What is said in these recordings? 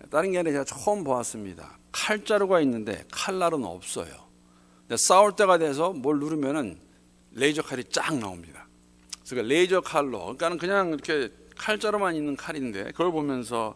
다른 게 아니라 제가 처음 보았습니다. 칼자루가 있는데 칼날은 없어요. 근데 싸울 때가 돼서 뭘 누르면은 레이저 칼이 쫙 나옵니다. 그래서 레이저 칼로, 그러니까 그냥 이렇게 칼자루만 있는 칼인데 그걸 보면서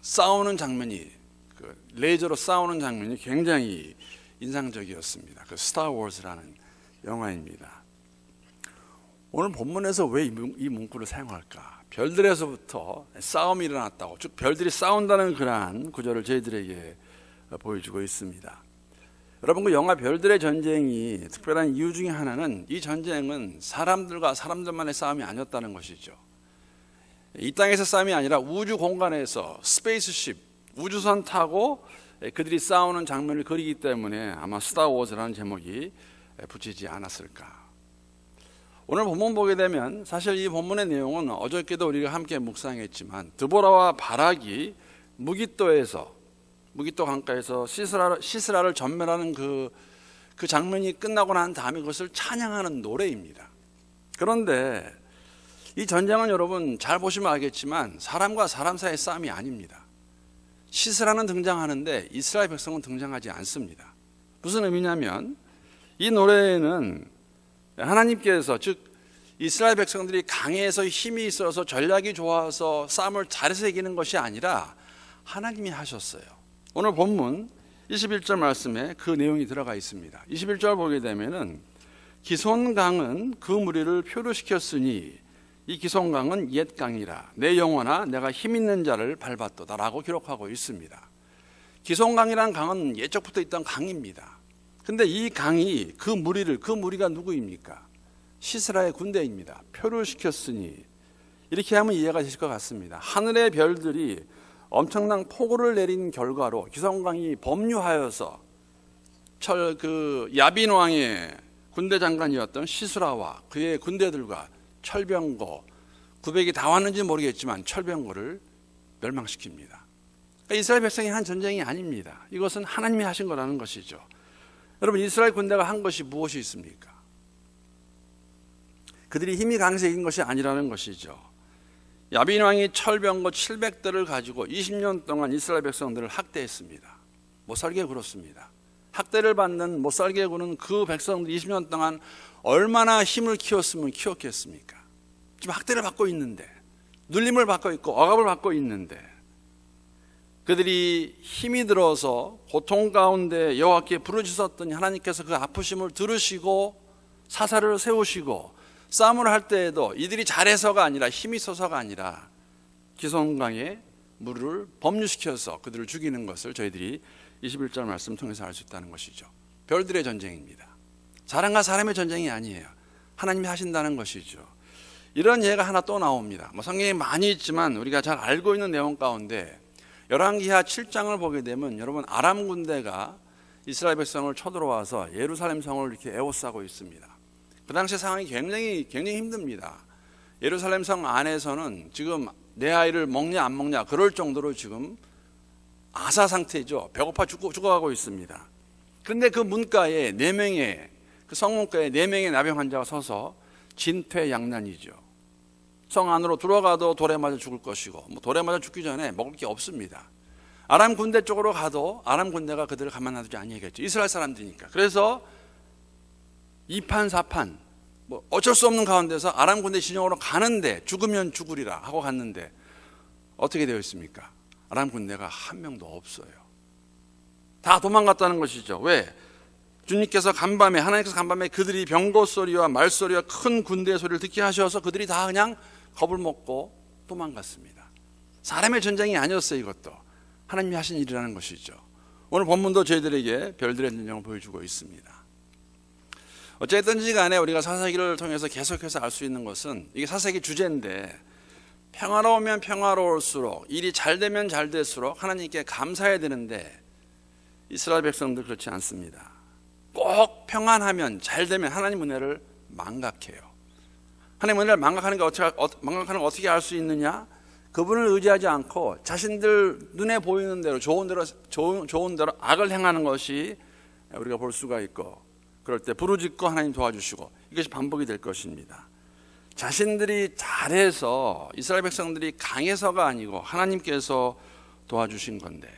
싸우는 장면이, 레이저로 싸우는 장면이 굉장히 인상적이었습니다. 스타 워즈라는 영화입니다. 오늘 본문에서 왜 이 문구를 사용할까? 별들에서부터 싸움이 일어났다고, 즉 별들이 싸운다는 그러한 구절을 저희들에게 보여주고 있습니다. 여러분, 그 영화 별들의 전쟁이 특별한 이유 중에 하나는 이 전쟁은 사람들과 사람들만의 싸움이 아니었다는 것이죠. 이 땅에서 싸움이 아니라 우주 공간에서 스페이스십, 우주선 타고 그들이 싸우는 장면을 그리기 때문에 아마 스타 워즈라는 제목이 붙이지 않았을까. 오늘 본문 보게 되면 사실 이 본문의 내용은 어저께도 우리가 함께 묵상했지만 드보라와 바락이 무깃도 강가에서 시스라를 전멸하는 그 장면이 끝나고 난 다음에 그것을 찬양하는 노래입니다. 그런데 이 전쟁은 여러분 잘 보시면 알겠지만 사람과 사람 사이의 싸움이 아닙니다. 시스라는 등장하는데 이스라엘 백성은 등장하지 않습니다. 무슨 의미냐면 이 노래에는 하나님께서, 즉 이스라엘 백성들이 강해서 힘이 있어서 전략이 좋아서 싸움을 잘해서 이기는 것이 아니라 하나님이 하셨어요. 오늘 본문 21절 말씀에 그 내용이 들어가 있습니다. 21절 보게 되면은 기손강은 그 무리를 표류시켰으니 이 기손강은 옛 강이라 내 영혼아 내가 힘 있는 자를 밟았도다 라고 기록하고 있습니다. 기손강이라는 강은 예적부터 있던 강입니다. 근데 이 강이 그 무리가 누구입니까? 시스라의 군대입니다. 표류시켰으니, 이렇게 하면 이해가 되실 것 같습니다. 하늘의 별들이 엄청난 폭우를 내린 결과로 기손강이 범유하여서 야빈 왕의 군대 장관이었던 시스라와 그의 군대들과 철병거 900이 다 왔는지 모르겠지만 철병거를 멸망시킵니다. 그러니까 이스라엘 백성이 한 전쟁이 아닙니다. 이것은 하나님이 하신 거라는 것이죠. 여러분, 이스라엘 군대가 한 것이 무엇이 있습니까? 그들이 힘이 강해서 이긴 것이 아니라는 것이죠. 야빈 왕이 철병거 700대를 가지고 20년 동안 이스라엘 백성들을 학대했습니다. 못 살게 굴었습니다. 학대를 받는 못 살게 구는 그 백성들 20년 동안 얼마나 힘을 키웠으면 키웠겠습니까? 지금 학대를 받고 있는데, 눌림을 받고 있고 억압을 받고 있는데, 그들이 힘이 들어서 고통 가운데 여호와께 부르짖었더니 하나님께서 그 아프심을 들으시고 사사를 세우시고 싸움을 할 때에도 이들이 잘해서가 아니라 힘이 있어서가 아니라 기손강의 물을 범유시켜서 그들을 죽이는 것을 저희들이 21절 말씀 통해서 알 수 있다는 것이죠. 별들의 전쟁입니다. 사람과 사람의 전쟁이 아니에요. 하나님이 하신다는 것이죠. 이런 예가 하나 또 나옵니다. 성경에 많이 있지만 우리가 잘 알고 있는 내용 가운데 열왕기하 7장을 보게 되면 여러분, 아람 군대가 이스라엘 백성을 쳐들어와서 예루살렘 성을 이렇게 에워싸고 있습니다. 그 당시 상황이 굉장히 힘듭니다. 예루살렘 성 안에서는 지금 내 아이를 먹냐 안 먹냐 그럴 정도로 지금 아사 상태죠. 배고파 죽어가고 있습니다. 그런데 그 문가에 4명의, 그 성문가에 4명의 나병 환자가 서서 진퇴양난이죠. 성 안으로 들어가도 돌에 맞아 죽을 것이고, 돌에 맞아 죽기 전에 먹을 게 없습니다. 아람 군대 쪽으로 가도 아람 군대가 그들을 가만 놔두지 아니겠죠. 이스라엘 사람들이니까. 그래서 2판 4판 어쩔 수 없는 가운데서 아람 군대 진영으로 가는데 죽으면 죽으리라 하고 갔는데 어떻게 되어 있습니까? 아람 군대가 한 명도 없어요. 다 도망갔다는 것이죠. 왜? 주님께서 하나님께서 간밤에 그들이 병거 소리와 말소리와 큰 군대의 소리를 듣게 하셔서 그들이 다 그냥 겁을 먹고 도망갔습니다. 사람의 전쟁이 아니었어요. 이것도 하나님이 하신 일이라는 것이죠. 오늘 본문도 저희들에게 별들의 전쟁을 보여주고 있습니다. 어쨌든지 간에 우리가 사사기를 통해서 계속해서 알 수 있는 것은, 이게 사사기 주제인데, 평화로우면 평화로울수록, 일이 잘 되면 잘 될수록 하나님께 감사해야 되는데 이스라엘 백성들 그렇지 않습니다. 꼭 평안하면 잘 되면 하나님 은혜를 망각해요. 하나님 은혜를 망각하는 게 어떻게 알 수 있느냐? 그분을 의지하지 않고 자신들 눈에 보이는 대로 좋은 대로 악을 행하는 것이 우리가 볼 수가 있고, 그럴 때 부르짖고 하나님 도와주시고 이것이 반복이 될 것입니다. 자신들이 잘해서 이스라엘 백성들이 강해서가 아니고 하나님께서 도와주신 건데,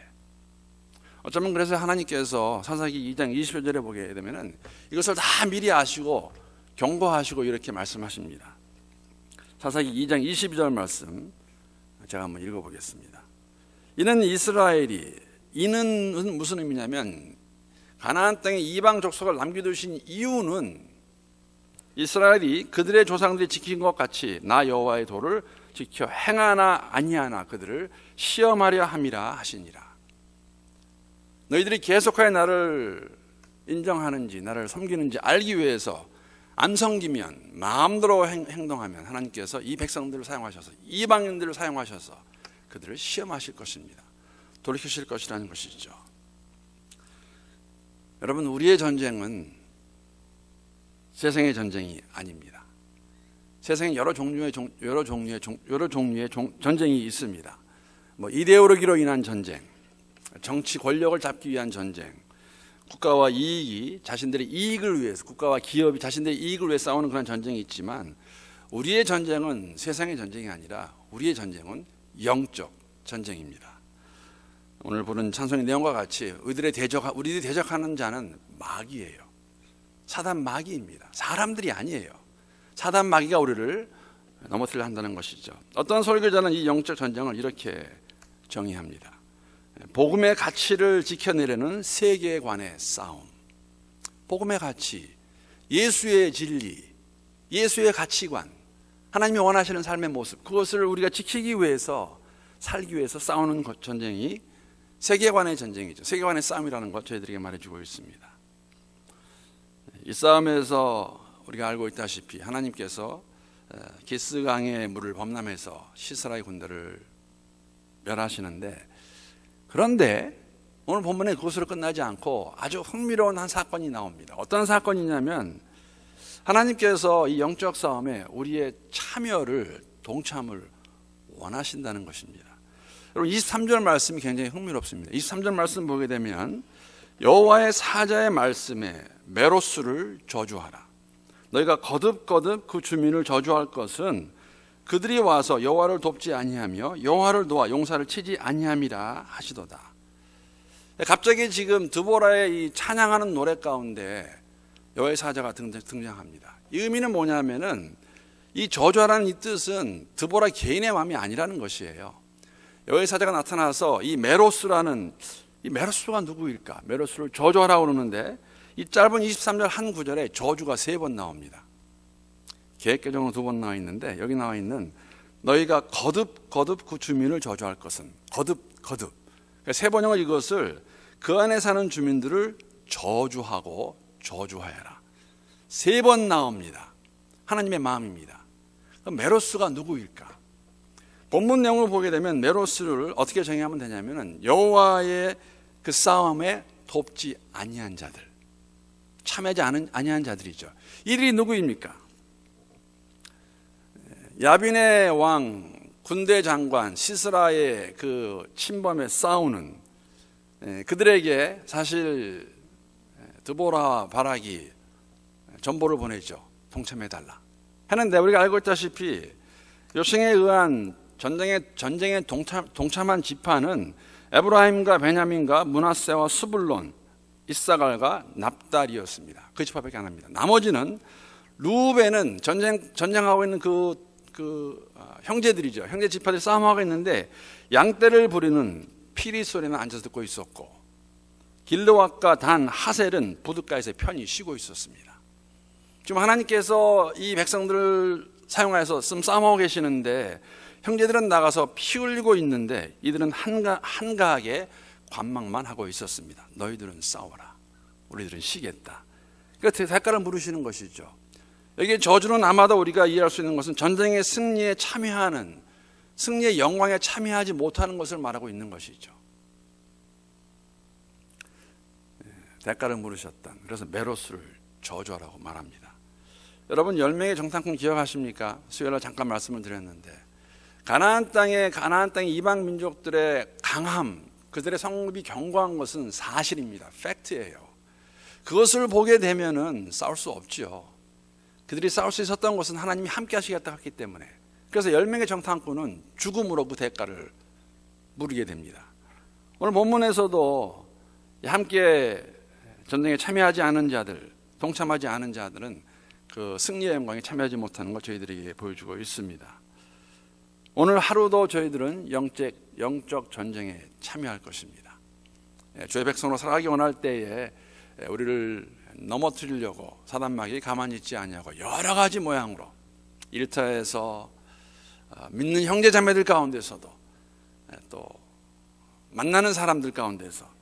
어쩌면 그래서 하나님께서 사사기 2장 20절에 보게 되면은 이것을 다 미리 아시고 경고하시고 이렇게 말씀하십니다. 사사기 2장 22절 말씀 제가 한번 읽어보겠습니다. 이는 무슨 의미냐면, 가나안 땅에 이방 족속을 남겨두신 이유는 이스라엘이 그들의 조상들이 지킨 것 같이 나 여호와의 도를 지켜 행하나 아니하나 그들을 시험하려 함이라 하시니라. 너희들이 계속하여 나를 인정하는지 나를 섬기는지 알기 위해서 안 섬기면, 마음대로 행동하면 하나님께서 이 백성들을 사용하셔서, 이방인들을 사용하셔서 그들을 시험하실 것입니다. 돌이키실 것이라는 것이죠. 여러분, 우리의 전쟁은 세상의 전쟁이 아닙니다. 세상에 여러 종류의 전쟁이 있습니다. 이데올로기로 인한 전쟁, 정치 권력을 잡기 위한 전쟁, 국가와 이익이 자신들의 이익을 위해서, 국가와 기업이 자신들의 이익을 위해 싸우는 그런 전쟁이 있지만, 우리의 전쟁은 세상의 전쟁이 아니라 우리의 전쟁은 영적 전쟁입니다. 오늘 보는 찬송의 내용과 같이 우리들이 대적하는 자는 마귀예요. 사단 마귀입니다. 사람들이 아니에요. 사단 마귀가 우리를 넘어뜨려 한다는 것이죠. 어떤 설교자는 이 영적 전쟁을 이렇게 정의합니다. 복음의 가치를 지켜내려는 세계관의 싸움. 복음의 가치, 예수의 진리, 예수의 가치관, 하나님이 원하시는 삶의 모습, 그것을 우리가 지키기 위해서, 살기 위해서 싸우는 전쟁이 세계관의 전쟁이죠. 세계관의 싸움이라는 것 저희들에게 말해주고 있습니다. 이 싸움에서 우리가 알고 있다시피 하나님께서 기스강의 물을 범람해서 시스라의 군대를 멸하시는데, 그런데 오늘 본문에 그것으로 끝나지 않고 아주 흥미로운 한 사건이 나옵니다. 어떤 사건이냐면, 하나님께서 이 영적 싸움에 우리의 참여를, 동참을 원하신다는 것입니다. 여러분, 23절 말씀이 굉장히 흥미롭습니다. 23절 말씀 보게 되면, 여호와의 사자의 말씀에 메로스를 저주하라. 너희가 거듭거듭 그 주민을 저주할 것은 그들이 와서 여호와를 돕지 아니하며 여호와를 도와 용사를 치지 아니함이라 하시도다. 갑자기 지금 드보라의 이 찬양하는 노래 가운데 여호와의 사자가 등장합니다. 이 의미는 뭐냐면은, 이 저주하라는 이 뜻은 드보라 개인의 마음이 아니라는 것이에요. 여호와의 사자가 나타나서 이 메로스가 누구일까? 메로스를 저주하라고 그러는데, 이 짧은 23절 한 구절에 저주가 3번 나옵니다. 계획개정으로 2번 나와 있는데, 여기 나와 있는 너희가 거듭 그 주민을 저주할 것은, 거듭. 그러니까 3번형을 이것을 그 안에 사는 주민들을 저주하고 저주하여라. 3번 나옵니다. 하나님의 마음입니다. 그럼 메로스가 누구일까? 본문 내용을 보게 되면 메로스를 어떻게 정의하면 되냐면은, 여호와의 그 싸움에 돕지 아니한 자들, 참여하지 아니한 자들이죠. 이들이 누구입니까? 야빈의 왕, 군대 장관 시스라의 그 침범에 싸우는 그들에게 사실 드보라와 바락이 전보를 보내죠. 동참해달라 하는데, 우리가 알고 있다시피 요청에 의한 전쟁에 동참한 지파는 에브라임과 베냐민과 므낫세와 스불론, 이사갈과 납달이었습니다. 그 지파밖에 안 합니다. 나머지는, 루벤은 전쟁하고 있는 형제들이죠. 형제 지파들이 싸움하고 있는데 양떼를 부리는 피리 소리는 앉아서 듣고 있었고, 길르앗과 단, 하셀은 부둣가에서 편히 쉬고 있었습니다. 지금 하나님께서 이 백성들을 사용해서 싸움하고 계시는데, 형제들은 나가서 피 흘리고 있는데 이들은 한가하게 관망만 하고 있었습니다. 너희들은 싸워라, 우리들은 쉬겠다. 그러니까 대가를 물으시는 것이죠. 여기 저주는 아마도 우리가 이해할 수 있는 것은 전쟁의 승리에 참여하는, 승리의 영광에 참여하지 못하는 것을 말하고 있는 것이죠. 대가를 물으셨다. 그래서 메로스를 저주하라고 말합니다. 여러분, 10명의 정탐꾼 기억하십니까? 수요일날 잠깐 말씀을 드렸는데, 가나안 땅의 이방 민족들의 강함, 그들의 성읍이 견고한 것은 사실입니다. 팩트예요. 그것을 보게 되면은 싸울 수 없죠. 그들이 싸울 수 있었던 것은 하나님이 함께 하시겠다고 했기 때문에. 그래서 10명의 정탐꾼은 죽음으로 그 대가를 물게 됩니다. 오늘 본문에서도 함께 전쟁에 참여하지 않은 자들, 동참하지 않은 자들은 그 승리의 영광에 참여하지 못하는 걸 저희들에게 보여주고 있습니다. 오늘 하루도 저희들은 영적 전쟁에 참여할 것입니다. 주의 백성으로 살아가기 원할 때에 우리를 넘어뜨리려고 사단마귀 가만히 있지 않냐고 여러 가지 모양으로 일터에서 믿는 형제 자매들 가운데서도 또 만나는 사람들 가운데서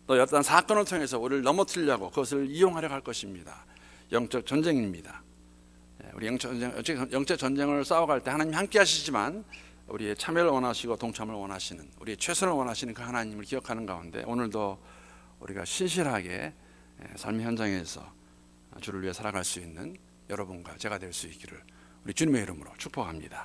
또 어떤 사건을 통해서 우리를 넘어뜨리려고 그것을 이용하려고 할 것입니다. 영적 전쟁입니다. 우리 영적 전쟁을 싸워갈 때 하나님 함께 하시지만 우리의 참여를 원하시고 동참을 원하시는, 우리의 최선을 원하시는 그 하나님을 기억하는 가운데 오늘도 우리가 신실하게 삶의 현장에서 주를 위해 살아갈 수 있는 여러분과 제가 될 수 있기를 우리 주님의 이름으로 축복합니다.